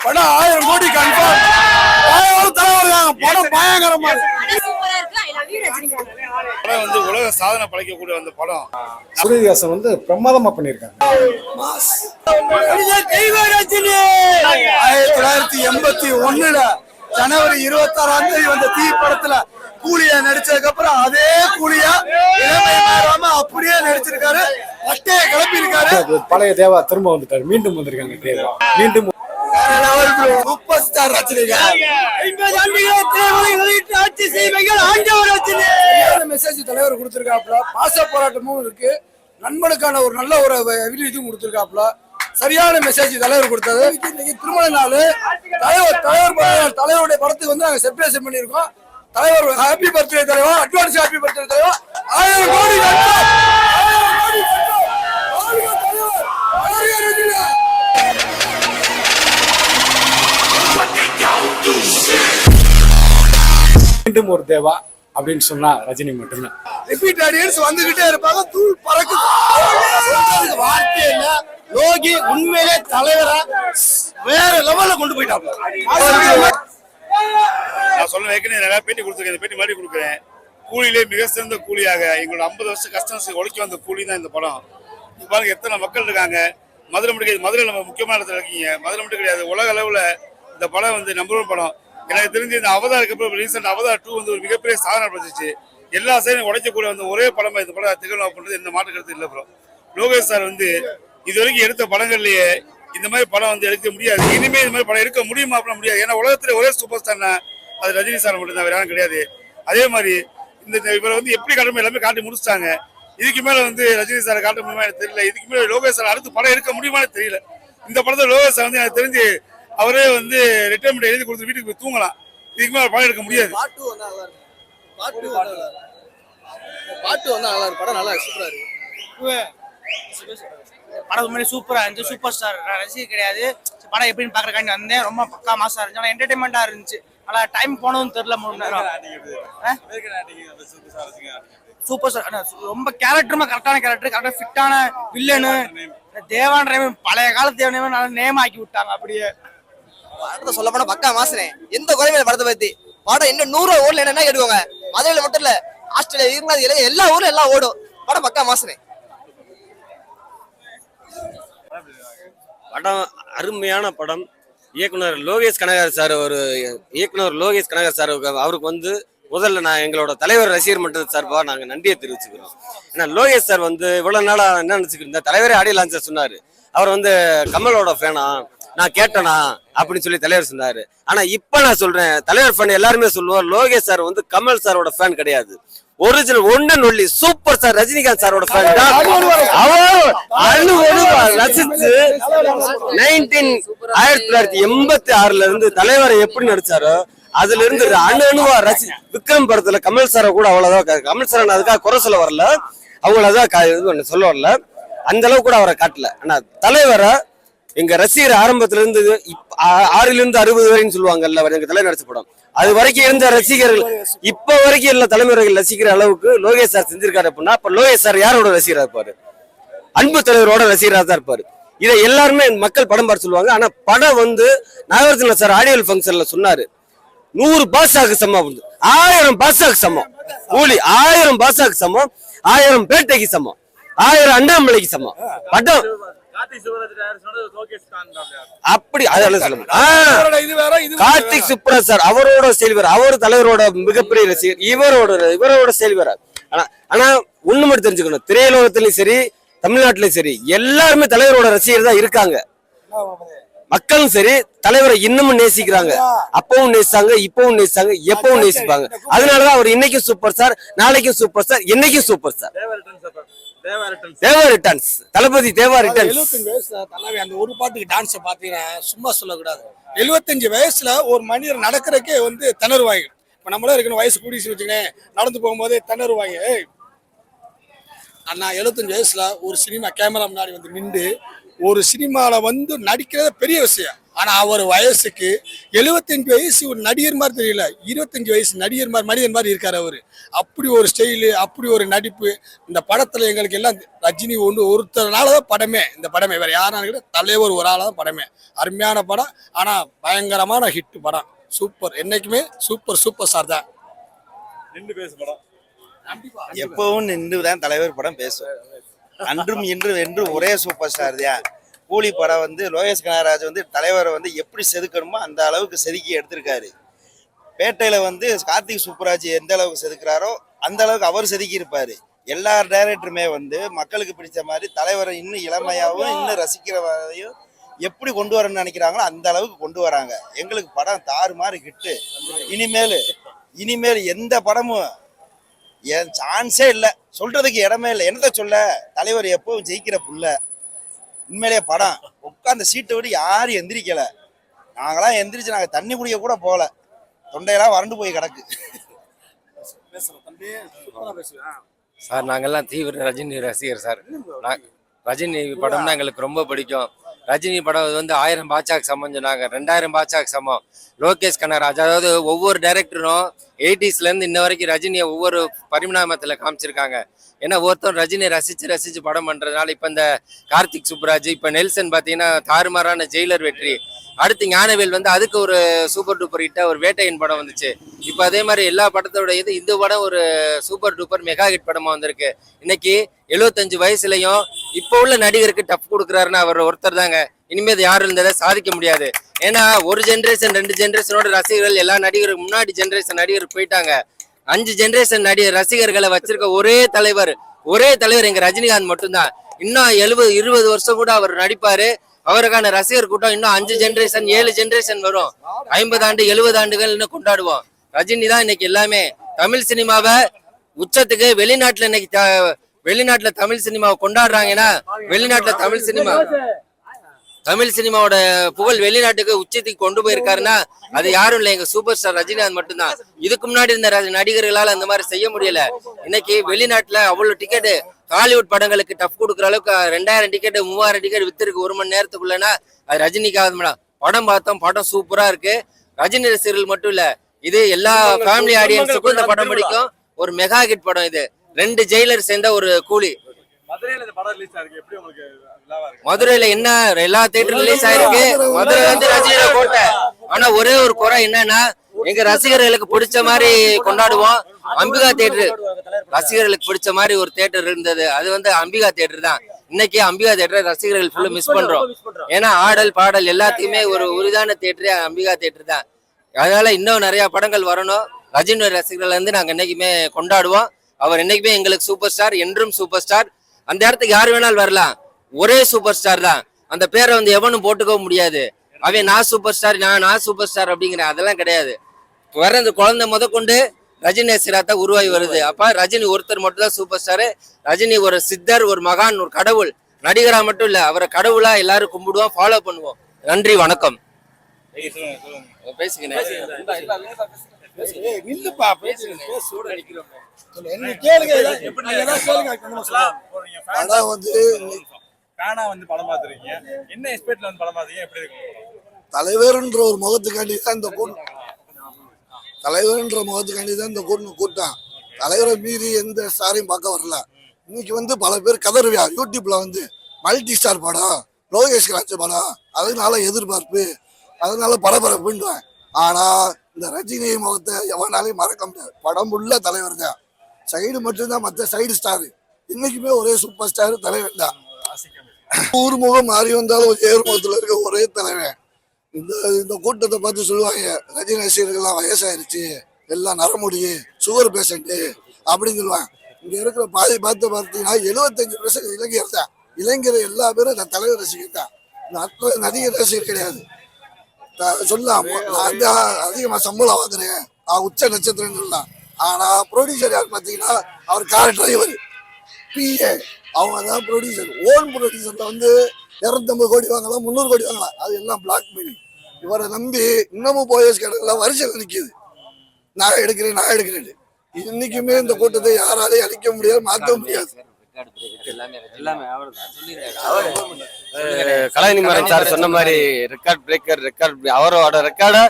படம் 1000 கோடி கன்ஃபார்ம். படம் பயங்கரமா படம் வந்து உலக சாதனை படைக்கக்கூடிய அந்த படம். சூரியதாசன் வந்து பிரமாதமா பண்ணிருக்காங்க. 1981 ஜனவரி 26ஆம் தேதி வந்த தீ படத்துல கூலியா நடிச்சதுக்கு அப்புறம் அதே கூலியா அப்படியே நடிச்சிருக்காரு. பட்டைய கிளப்பி இருக்காரு. பழைய தேவா திரும்ப வந்துட்டாரு. மீண்டும் வந்திருக்காங்க தேவா. மீண்டும் சூப்பர் ஸ்டார் மெசேஜ் தலைவர் கொடுத்திருக்காப்ல. பாச போராட்டமும் இருக்கு. நண்பனுக்கான ஒரு நல்ல ஒரு இதுவும் கொடுத்திருக்காப்ல. சரியான மெசேஜ் தலைவர் கொடுத்தது. இன்னைக்கு திருமண நாள். தலைவருடைய படத்துக்கு வந்து நாங்க செலிப்ரேஷன் பண்ணிருக்கோம். தலைவர் ஹாப்பி பர்த்டே தலைவர். அட்வான்ஸ் ஹாப்பி பர்த்டே தலைவர். 1000 கோடி மீண்டும் ஒரு தேவா அப்படின்னு சொன்னா ரஜினி மட்டும்தான். ரிப்பீட் ஆடியன்ஸ் வந்துகிட்டே இருப்பாங்க. தூள் பறக்கு. வார்த்தை இல்ல. யோகி உண்மையிலே தலைவரா வேற லெவல்ல கொண்டு போயிட்டாங்க. நான் சொல்ல ஏற்கனவே நிறைய பேட்டி கொடுத்துருக்கேன். பேட்டி மாதிரி கொடுக்குறேன். கூலியிலே மிக சிறந்த கூலியாக எங்களோட 50 வருஷம் கஷ்டம் உழைக்க வந்த கூலி தான் இந்த படம். இது பாருங்க எத்தனை மக்கள் இருக்காங்க. மதுரை மட்டும் கிடையாது. மதுரை நம்ம முக்கியமான இடத்துல இருக்கீங்க. மதுரை மட்டும் கிடையாது, உலக அளவுல இந்த படம் வந்து நம்பர் 1 படம். எனக்கு தெரிஞ்சு இந்த அவதாருக்கு அப்புறம் ரீசெண்ட் அவதார் 2 வந்து ஒரு மிகப்பெரிய சாதனை படுத்துச்சு. எல்லா சைடும் உடைக்கக்கூடிய வந்து ஒரே படமா இந்த படம் திகழ்வு பண்றது இந்த மாற்று கருத்து இல்லை. அப்புறம் லோகேஷ் சார் வந்து இது வரைக்கும் எடுத்த படங்கள்லயே இந்த மாதிரி படம் வந்து எடுக்க முடியாது. இனிமே இந்த மாதிரி படம் எடுக்க முடியுமா அப்படின்னா முடியாது. ஏன்னா உலகத்துல ஒரே சூப்பர் ஸ்டார்னா அது ரஜினி சார் மட்டும் தான், வேற யாரும் கிடையாது. அதே மாதிரி இந்த இவரை வந்து எப்படி காட்டணும் எல்லாமே காட்டி முடிச்சிட்டாங்க. இதுக்கு மேல வந்து ரஜினி சாரை காட்ட முடியுமா எனக்கு தெரியல. இதுக்கு மேல லோகேஷ் சார் அடுத்து படம் எடுக்க முடியுமான்னு தெரியல. இந்த படத்தை லோகேஷ் சார் வந்து எனக்கு தெரிஞ்சு அவரே வந்து ரிட்டைர்மெண்ட் எழுதி கொடுத்து வீட்டுக்கு போய் தூங்கலாம். இதுக்கு மேல படம் எடுக்க முடியாது. பாட்டு வந்து நல்லா இருக்கு. படம் நல்லா சூப்பரா இருக்கு. படம் உண்மையிலே சூப்பரா இருந்துச்சு. சூப்பர் ஸ்டார் ரசிகர் கிடையாது. படம் எப்படின்னு பாக்குறக்காண்டி வந்தேன். ரொம்ப பக்கா மாசா இருந்துச்சு. ஆனால் என்டர்டைன்மெண்டா இருந்துச்சு. நல்லா டைம் போனதும் தெரியல. 3 நேரம் சூப்பர் ஸ்டார். ரொம்ப கேரக்டருமா கரெக்டான கேரக்டர். கரெக்டா ஃபிட்டான வில்லனு. தேவான் பழைய காலத்து தேவன் நல்லா நேம் ஆக்கி விட்டாங்க. அப்படியே படத்தை சொல்ல போனா பக்கா மாசுனேன். எந்த குறையும் இல்லை படத்தை பத்தி. படம் இன்னும் 100 ஊர்ல என்னன்னா கேட்டுக்கோங்க. மதுரையில மட்டும் இல்ல, ஆஸ்திரேலியா இருந்தா எல்லா ஊர்ல எல்லாம் ஓடும். படம் பக்கா மாசுனேன். படம் அருமையான படம். இயக்குனர் லோகேஷ் கனகராஜ் சார், அவருக்கு வந்து முதல்ல நான் எங்களோட தலைவர் ரசிகர் மன்றம் சார்பாக நாங்கள் நன்றியை தெரிவிச்சுக்கிறோம். ஏன்னா லோகேஷ் சார் வந்து இவ்வளவு நாளா என்ன நினைச்சுக்கிட்டு தலைவரே ஆடியோ லான்ச் சொன்னாரு. அவர் வந்து கமலோட ஃபேனா நான் கேட்டனா அப்படின்னு சொல்லி தலைவர் சொன்னாரு. ஆனா இப்ப நான் சொல்றேன், தலைவர் ஃபேன் எல்லாருமே சொல்லுவோம், லோகேஷ் சார் வந்து கமல் சாரோட ஃபேன் கிடையாது. ஒரிஜினல் ஒன்னு ஒன்லி சூப்பர் ஸ்டார் ரஜினிகாந்த் சாரோட ஃபேன் தான். ரசிச்சு 1986ல இருந்து தலைவரை எப்படி நடிச்சாரோ அதுல இருந்து அணுவா விக்ரம் படத்துல கமல் சாரை கூட அவ்வளவுதான். கமல் சார் அதுக்காக குறை சொல்ல வரல, அவங்களதான் சொல்ல வரல, அந்த அளவு கூட அவரை காட்டல. ஆனா தலைவரை எங்க ரசிகர் ஆரம்பத்துல இருந்து 6ல இருந்து 60 வரைக்கும் சொல்லுவாங்கல்ல, எங்க தலைவர் நடிச்ச படம் அது வரைக்கும் இருந்த ரசிகர்கள் இப்ப வரைக்கும் எல்லா தலைமுறைகள் ரசிக்கிற அளவுக்கு லோகேஷ் சார் செஞ்சிருக்காரு அப்படின்னா, அப்ப லோகேஷ் சார் யாரோட ரசிகரா இருப்பாரு? அன்பு தலைவரோட ரசிகரா தான் இருப்பாரு. இதை எல்லாருமே மக்கள் படம் பார்த்து சொல்லுவாங்க. ஆனா படம் வந்து நாகார்ஜுன சார் ஆடியோ ஃபங்க்ஷன்ல சொன்னாரு, 100 பாஷாக்கு சமம், 1000 பாஷாக்கு சமம் கூலி, 1000 பாஷாக்கு சமம், 1000 பேட்டைக்கு சமம், 1000 அண்ணாமலைக்கு சமம். படம் அப்படி அதெல்லாம் சொல்லுங்க. கார்த்திக் சுப்ராஜ் சார் அவரோட செல்வர், அவர் தலைவரோட மிகப்பெரிய ரசிகர், இவரோட செல்வர். ஆனா ஒண்ணு மட்டும் தெரிஞ்சுக்கணும், திரையுலகத்திலயும் சரி தமிழ்நாட்டிலும் சரி எல்லாருமே தலைவரோட ரசிகர் தான் இருக்காங்க. மக்களும் சரி தலைவரை இன்னமும் நேசிக்கிறாங்க. அப்பவும் நேசிச்சாங்க, இப்பவும் நேசிச்சாங்க, எப்பவும் நேசிப்பாங்க. அதனாலதான் அவர் இன்னைக்கும் சூப்பர் ஸ்டார், நாளைக்கும் சூப்பர் ஸ்டார், என்னைக்கும் சூப்பர் ஸ்டார். தேவா ரிட்டர்ன்ஸ், தளபதி தேவா ரிட்டர்ன்ஸ். 75 வயசுல தலைவர் அந்த ஒரு பாட்டுக்கு டான்ஸ் பாத்தீங்கன்னா சும்மா சொல்லக்கூடாது. 75 வயசுல ஒரு மனிதர் நடக்கிறதுக்கே வந்து திணறுவாங்க. இப்ப நம்மளே இருக்கணும், வயசு கூடிச்சு வச்சுக்கேன், நடந்து போகும்போதே திணறுவாங்க. அண்ணா 75 வயசுல ஒரு சினிமா கேமரா முன்னாடி வந்து நின்று ஒரு சினிமால வந்து நடிக்கிறது பெரிய விஷயம். ஆனா அவர் வயசுக்கு 75 வயசு ஒரு நடிகர் மாதிரி தெரியல, 25 வயசு நடிகர் மாதிரி மனிதன் மாதிரி இருக்காரு அவரு. அப்படி ஒரு ஸ்டைலு, அப்படி ஒரு நடிப்பு. இந்த படத்துல எங்களுக்கு எல்லாம் ரஜினி ஒருத்தர்னாலதான் படமே. இந்த படமே வேற யாரும் தலைவர் ஒரு ஆளாதான் படமே. அருமையான படம். ஆனா பயங்கரமான ஹிட் படம். சூப்பர். என்னைக்குமே சூப்பர் ஸ்டார் தான். எப்பவும் நின்றுதான் தலைவர் படம் பேசும். அன்றும் இன்றும் என்றும் ஒரே சூப்பர் ஸ்டார் தான். கூலி படம் வந்து லோகேஷ் கனகராஜ் வந்து தலைவரை வந்து எப்படி செதுக்கணுமோ அந்த அளவுக்கு செதுக்கி எடுத்திருக்காரு. பேட்டையில வந்து கார்த்திக் சுப்புராஜ் எந்த அளவுக்கு செதுக்குறாரோ அந்த அளவுக்கு அவர் செதுக்கி இருப்பாரு. எல்லா டைரக்டருமே வந்து மக்களுக்கு பிடிச்ச மாதிரி தலைவரை இன்னும் இளமையாகவும் இன்னும் ரசிக்கிறவரையும் எப்படி கொண்டு வரணும்னு நினைக்கிறாங்களோ அந்த அளவுக்கு கொண்டு வராங்க. எங்களுக்கு படம் தாறுமாறு ஹிட்டு. இனிமேல் எந்த படமும் என் சான்ஸே இல்லை, சொல்றதுக்கு இடமே இல்லை. என்னத்த சொல்ல, தலைவர் எப்பவும் ஜெயிக்கிற புள்ள. உண்மையிலேயே படம் உட்காந்த சீட்டை விட்டு யாரும் எந்திரிக்கல. நாங்களாம் எந்திரிச்சு நாங்கள் தண்ணி குடிக்க கூட போகல, தொண்டையெல்லாம் வறண்டு போய் கிடக்கு. சார் நாங்கெல்லாம் தீவிர ரஜினி ரசிகர் சார். ரஜினி படம்னா எங்களுக்கு ரொம்ப பிடிக்கும். ரஜினி படம் வந்து 1000 பாட்சாக்கு சமம் சொன்னாங்க, 2000 பாட்சாக்கு சமம். லோகேஷ் கனகராஜ் அதாவது ஒவ்வொரு டைரக்டரும் 80ஸ்லேருந்து இன்ன வரைக்கும் ரஜினியை ஒவ்வொரு பரிணாமத்தில் காமிச்சிருக்காங்க. ஏன்னா ஒருத்தர் ரஜினியை ரசித்து படம் பண்ணுறதுனால இப்போ இந்த கார்த்திக் சுப்புராஜ், இப்போ நெல்சன் பார்த்தீங்கன்னா தாறுமாறான ஜெயிலர் வெற்றி. அடுத்து ஞானவேல் வந்து அதுக்கு ஒரு சூப்பர் டூப்பர் ஹிட்டாக ஒரு வேட்டையன் படம் வந்துச்சு. இப்போ அதே மாதிரி எல்லா படத்தோட இந்த படம் ஒரு சூப்பர் டூப்பர் மெகா ஹிட் படமாக வந்திருக்கு. இன்னைக்கு 75 வயசுலையும் இப்போ உள்ள நடிகருக்கு டஃப் கொடுக்குறாருன்னா அவர் ஒருத்தர் தாங்க. இனிமேல் யாரும் இருந்ததை சாதிக்க முடியாது. ஏன்னா ஒரு ஜென்ரேஷன் 2 ஜென்ரேஷனோட ரசிகர்கள் எல்லா நடிகருக்கு முன்னாடி ஜென்ரேஷன் நடிகருக்கு போயிட்டாங்க. 5 ஜென்ரேஷன் நடிகர் ரசிகர்களை வச்சிருக்க ஒரே தலைவர் எங்க ரஜினிகாந்த் மட்டும்தான். இன்னும் 70-20 வருஷம் கூட அவர் நடிப்பாரு. அவருக்கான ரசிகர் கூட்டம் இன்னும் 5 ஜென்ரேஷன் 7 ஜென்ரேஷன் வரும். 50 ஆண்டு 70 ஆண்டுகள் இன்னும் கொண்டாடுவோம். ரஜினி தான் இன்னைக்கு எல்லாமே. தமிழ் சினிமாவை உச்சத்துக்கு வெளிநாட்டுல தமிழ் சினிமாவை கொண்டாடுறாங்கன்னா வெளிநாட்டுல தமிழ் சினிமாவோட புகழ் வெளிநாட்டுக்கு உச்சத்துக்கு கொண்டு போயிருக்காருன்னா அது யாரும் இல்லை, எங்க சூப்பர் ஸ்டார் ரஜினிகாந்த் மட்டும்தான். இதுக்கு முன்னாடி இருந்த நடிகர்களால் அந்த மாதிரி செய்ய முடியல. இன்னைக்கு வெளிநாட்டுல அவ்வளவு டிக்கெட்டு, ஹாலிவுட் படங்களுக்கு டஃப் கொடுக்குற அளவுக்கு 2000 டிக்கெட் 3000 டிக்கெட் வித்துருக்கு 1 மணி நேரத்துக்குள்ளனா அது ரஜினிக்காக. படம் பார்த்தோம், படம் சூப்பரா இருக்கு. ரஜினி ரசிகர்கள் மட்டும் இல்ல, இது எல்லா ஃபேமிலி ஆடியன்ஸுக்கும் இந்த படம் பிடிக்கும். ஒரு மெகா ஹிட் படம் இது. 2 ஜெயிலர் சேர்ந்த ஒரு கூலி. மதுரையில என்ன எல்லா தியேட்டர் ரிலீஸ் ஆயிருக்கு. மதுரை வந்து ரஜினியோட கோட்டை. ஆனா ஒரே ஒரு குறை என்னன்னா, எங்க ரசிகர்களுக்கு பிடிச்ச மாதிரி கொண்டாடுவோம். அம்பிகா தியேட்டர் ரசிகர்களுக்கு பிடிச்ச மாதிரி ஒரு தியேட்டர் இருந்தது, அது வந்து அம்பிகா தியேட்டர் தான். இன்னைக்கு அம்பிகா தியேட்டர் ரசிகர்கள் ஃபுல்லா மிஸ் பண்றோம். ஏன்னா ஆடல் பாடல் எல்லாத்துக்குமே ஒரு உரிதான தியேட்டரே அம்பிகா தியேட்டர் தான். அதனால இன்னும் நிறைய படங்கள் வரணும். ரஜினி ரசிகர்கள் வந்து நாங்க என்னைக்குமே கொண்டாடுவோம். அவர் என்னைக்குமே எங்களுக்கு சூப்பர் ஸ்டார், என்றும் சூப்பர் ஸ்டார். அந்த இடத்துக்கு யார் வேணாலும் வரலாம், ஒரே சூப்பர் ஸ்டார் தான். அந்த பேரை வந்து எவனும் போட்டுக்கவும் முடியாது. அவன் நான் சூப்பர் ஸ்டார் நான் சூப்பர் ஸ்டார் அப்படிங்கிற அதெல்லாம் கிடையாது. வர இந்த குழந்தை முதற்கொண்டு ரஜினி ரசிகராத்தான் உருவாகி வருது. அப்ப ரஜினி ஒருத்தர் மட்டும் தான் சூப்பர் ஸ்டார். ரஜினி ஒரு சித்தர், ஒரு மகான், ஒரு கடவுள். நடிகரா மட்டும் இல்ல, அவரை கடவுளா எல்லாரும் கும்பிடுவோம், ஃபாலோ பண்ணுவோம். நன்றி, வணக்கம். பேசுங்க. தலைவர்ன்ற ஒரு முகத்துக்காண்டி தான் இந்த கூட்டம். கூட்டம் தலைவரை மீறி எந்த ஸ்டாரையும் பார்க்க வரல. இன்னைக்கு வந்து பல பேர் கதறுவியா யூடியூப்ல வந்து மல்டி ஸ்டார் படம், லோகேஷ் கனகராஜ் படம், அதனால எதிர்பார்ப்பு, அதனால பரபரப்புன்றான். ஆனா இந்த ரஜினி முகத்தை எவனாலையும் மறக்க முடியாது. படம் உள்ள தலைவர் தான். சைடு மட்டும்தான் மற்ற சைடு ஸ்டார். இன்னைக்குமே ஒரே சூப்பர் ஸ்டார் தலைவர் தான். ஊர் முகம் மாறி வந்தாலும் ஏறு முகத்துல இருக்க ஒரே தலைவன். இந்த கூட்டத்தை பார்த்து சொல்லுவாங்க, ரஜினி ரசிகர்கள்லாம் வயசாயிருச்சு, எல்லாம் நரமுடி, சுகர் பேஷண்ட்டு அப்படின்னு சொல்லுவாங்க. இங்க இருக்கிற பாதி பார்த்தீங்கன்னா 75% இளைஞர் தான். இளைஞர் எல்லா பேரும் இந்த தலைவர் ரசிகர் தான். நடிகர் ரசிகர் கிடையாது. சொல்லலாம் நான் அதிகமா சம்பளம் வாங்குறேன், உச்ச நட்சத்திரம் சொல்லலாம். ஆனா ப்ரொடியூசர் யார் பார்த்தீங்கன்னா அவர் கார் டிரைவர், பிஏ, அவங்க தான் ப்ரொடியூசர். ஓன் ப்ரொடியூசர்ல வந்து 250 கோடி வாங்கலாம், 300 கோடி வாங்கலாம். அது எல்லாம் பிளாக் மணி. இவரை நம்பி இன்னமும் போயஸ் கடைகள்லாம் வரிசையில் நிற்கிது, நான் எடுக்கிறேன். இன்னைக்குமே இந்த கூட்டத்தை யாராலையும் அழிக்க முடியாது, மாற்ற முடியாது. எல்லாமே கலாநிமரன் சார் சொன்ன மாதிரி ரெக்கார்ட் பிரேக்கர் அவரோட ரெக்கார்டை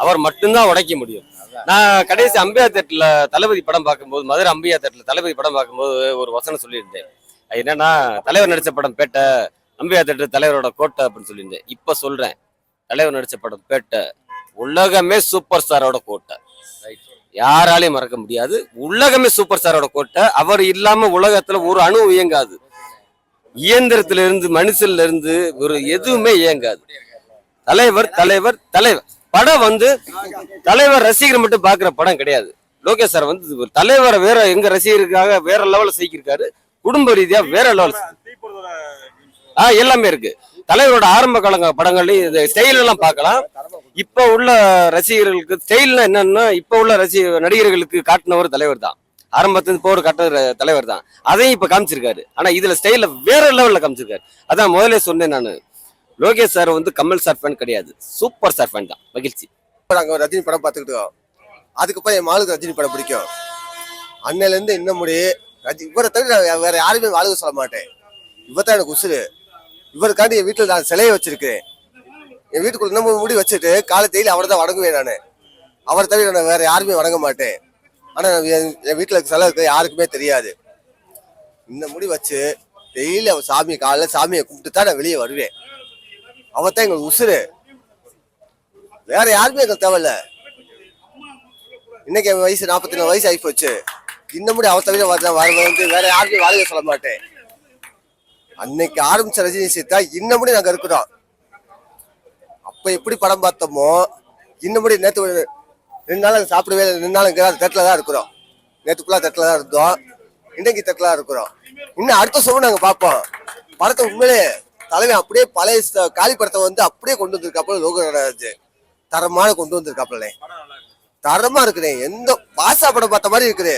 அவர் மட்டும்தான் உடைக்க முடியும். நான் கடைசி அம்பியா தேட்டர்ல தளபதி படம் பார்க்கும்போது, மதுரை அம்பியா தேட்டர்ல தளபதி படம் பார்க்கும்போது ஒரு வசனம் சொல்லியிருந்தேன். அது என்னன்னா, தலைவர் நடிச்ச படம் பேட்டை, அம்பியா தேட்டர் தலைவரோட கோட்டை அப்படின்னு சொல்லியிருந்தேன். இப்ப சொல்றேன், தலைவர் நடிச்ச படம் பேட்டை, உலகமே சூப்பர் ஸ்டாரோட கோட்டை, யாராலையும் மறக்க முடியாது. உலகமே சூப்பர் ஸ்டாரோட கோட்டை. அவர் இல்லாம உலகத்துல ஒரு அணு இயங்காது. இயந்திரத்துல இருந்து மனுஷன்ல இருந்து ஒரு எதுவுமே இயங்காது. தலைவர் தலைவர் தலைவர் படம் வந்து தலைவர் ரசிகர் மட்டும் பாக்குற படம் கிடையாது. லோகேஷ் சார் வந்து தலைவரை வேற எங்க ரசிகருக்காக வேற லெவல்ல செய்யிருக்காரு. குடும்ப ரீதியா வேற லெவல் எல்லாமே இருக்கு. தலைவரோட ஆரம்ப கால படங்கள்லயும் இந்த ஸ்டைல் எல்லாம் பார்க்கலாம். இப்ப உள்ள ரசிகர்களுக்கு ஸ்டைல்னா என்னன்னா, இப்ப உள்ள நடிகர்களுக்கு காட்டினவர் தலைவர் தான். ஆரம்பத்துல போர் காட்டுற தலைவர் தான். அதையும் இப்ப காமிச்சிருக்காரு. ஆனா இதுல ஸ்டைல வேற லெவல்ல காமிச்சிருக்காரு. அதான் முதல்ல சொன்னேன் நானு, லோகேஷ் சார் வந்து கமல் சார் ஃபேன் கிடையாது, சூப்பர் ஸ்டார் ஃபேன் தான். மகிழ்ச்சி. நாங்க ரஜினி படம் பார்த்துக்கிட்டோம். அதுக்கப்புறம் என் மாளுக்கு ரஜினி படம் பிடிக்கும். அன்னையில இருந்து இன்னும் முடி இவரை தவிர வேற யாருமே வாழுக சொல்ல மாட்டேன். இவர் தான் எனக்கு உசுறு. இவருக்காண்டி என் வீட்டுல நான் சிலையை வச்சிருக்கேன். என் வீட்டுக்குள்ள இன்னும் முடி வச்சுட்டு காலை தேடி அவரை தான் வணங்குவேன். நான் அவரை தவிர நான் வேற யாருமே வணங்க மாட்டேன். ஆனா என் வீட்டுல சிலை இருக்க யாருக்குமே தெரியாது. இந்த முடி வச்சு டெய்லி அவர் காலைல சாமியை கும்பிட்டு தான் நான் வெளியே வருவேன். அவர் தான் எங்களுக்கு உசுறு. வேற யாருமே எங்களுக்கு தேவையில்ல. இன்னைக்கு என் வயசு 44 வயசு ஆகி போச்சு. இன்னும் முடி அவர் தவிர வந்து வேற யாருமே வாழ்க்கை சொல்ல மாட்டேன். அன்னைக்கு ஆரம்பிச்ச ரஜினி சீதா இன்னும் முடி நாங்க இருக்கிறோம். அப்ப எப்படி படம் பார்த்தோமோ இன்னும் முடி நேற்று 2 நாள் சாப்பிடவே இல்லை. 2 நாள் தேட்டில தான் இருக்கிறோம். நேற்றுக்குள்ள தேட்டில தான் இருந்தோம். இன்னைக்கு தேட்டில தான் இருக்கிறோம். இன்னும் அடுத்த சொல்ல நாங்க பார்ப்போம். படத்தை உண்மையிலே தலைவன் அப்படியே பழைய காலி படத்தை வந்து அப்படியே கொண்டு வந்திருக்காப்புல. லோகராஜ் தரமான கொண்டு வந்திருக்காப்புல. தரமா இருக்குதே. எந்த பாசா படம் பார்த்த மாதிரி இருக்குது.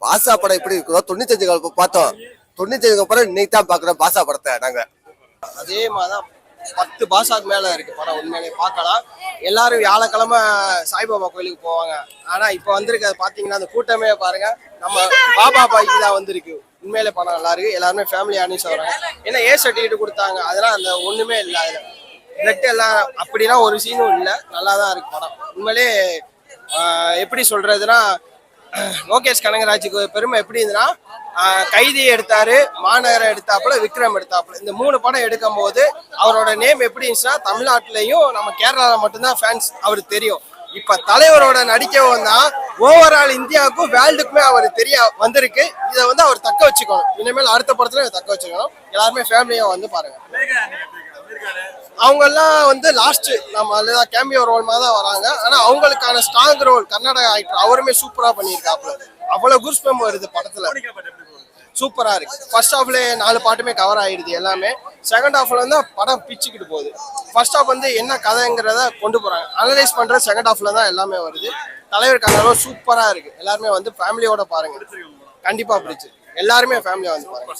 பாசா படம் எப்படி இருக்கிறோம் 95 கால பார்த்தோம். 95 அப்புறம் இன்னைக்கு தான் பாக்குறோம் பாசா படத்தை நாங்க. அதே மாதிரிதான் 10 பாசாக்கு மேல இருக்கு படம். உண்மையிலே பார்க்கலாம். எல்லாரும் வியாழக்கிழமை சாய்பாபா கோயிலுக்கு போவாங்க. ஆனா இப்ப வந்திருக்க பாத்தீங்கன்னா அந்த கூட்டமே பாருங்க, நம்ம பாபா பாய்க்கு தான் வந்திருக்கு. உண்மையிலே படம் நல்லா இருக்கு. எல்லாருமே ஃபேமிலி ஆனிஸ் வராங்க. ஏன்னா ஏ சர்டிஃபிகேட் கொடுத்தாங்க, அதெல்லாம் அந்த ஒண்ணுமே இல்லை. அதுல பிளட் எல்லாம் அப்படிலாம் ஒரு சீனும் இல்லை. நல்லா தான் இருக்கு படம். உண்மையிலே எப்படி சொல்றதுன்னா, லோகேஷ் கனகராஜுக்கு பெருமை எப்படி இருந்துன்னா, கைதி எடுத்தாரு, மாநகரம் எடுத்தாப்புல, விக்ரம் எடுத்தாப்புல. இந்த 3 படம் எடுக்கும் போது அவரோட நேம் எப்படி இருந்துச்சுன்னா, தமிழ்நாட்டிலையும் நம்ம கேரளாவில் மட்டும்தான் ஃபேன்ஸ் அவருக்கு தெரியும். இப்ப தலைவரோட நடிக்கவும் தான் ஓவரால் இந்தியாவுக்கும் வேர்ல்டுக்குமே அவர் தெரிய வந்திருக்கு. இதை வந்து அவர் தக்க வச்சுக்கணும். இனிமேல் அடுத்த படத்துல தக்க வச்சுக்கணும். எல்லாருமே ஃபேமிலியா வந்து பாருங்க. அவங்க எல்லாம் வந்து லாஸ்ட் நம்ம கேமியோ ரோல் மாதிரி தான் வராங்க. ஆனா அவங்களுக்கான ஸ்ட்ராங் ரோல் கர்நாடகா ஆக்டர் அவருமே சூப்பரா பண்ணியிருக்காப்புல. அவ்வளவு குஸ்பம் வருது படத்துல. சூப்பரா இருக்கு. ஃபர்ஸ்ட் ஹாஃப்ல 4 பாட்டுமே கவர் ஆயிடுது எல்லாமே. செகண்ட் ஹாஃப்ல வந்து படம் பிச்சுக்கிட்டு போகுது. ஃபர்ஸ்ட் ஹாஃப் வந்து என்ன கதைங்கிறத கொண்டு போறாங்க. அனலைஸ் பண்ற செகண்ட் ஹாஃப்ல தான் எல்லாமே வருது. தலைவர் கனவு சூப்பரா இருக்கு. எல்லாருமே வந்து ஃபேமிலியோட பாருங்க. கண்டிப்பா பிடிச்சு எல்லாருமே ஃபேமிலியா வந்து பாருங்க.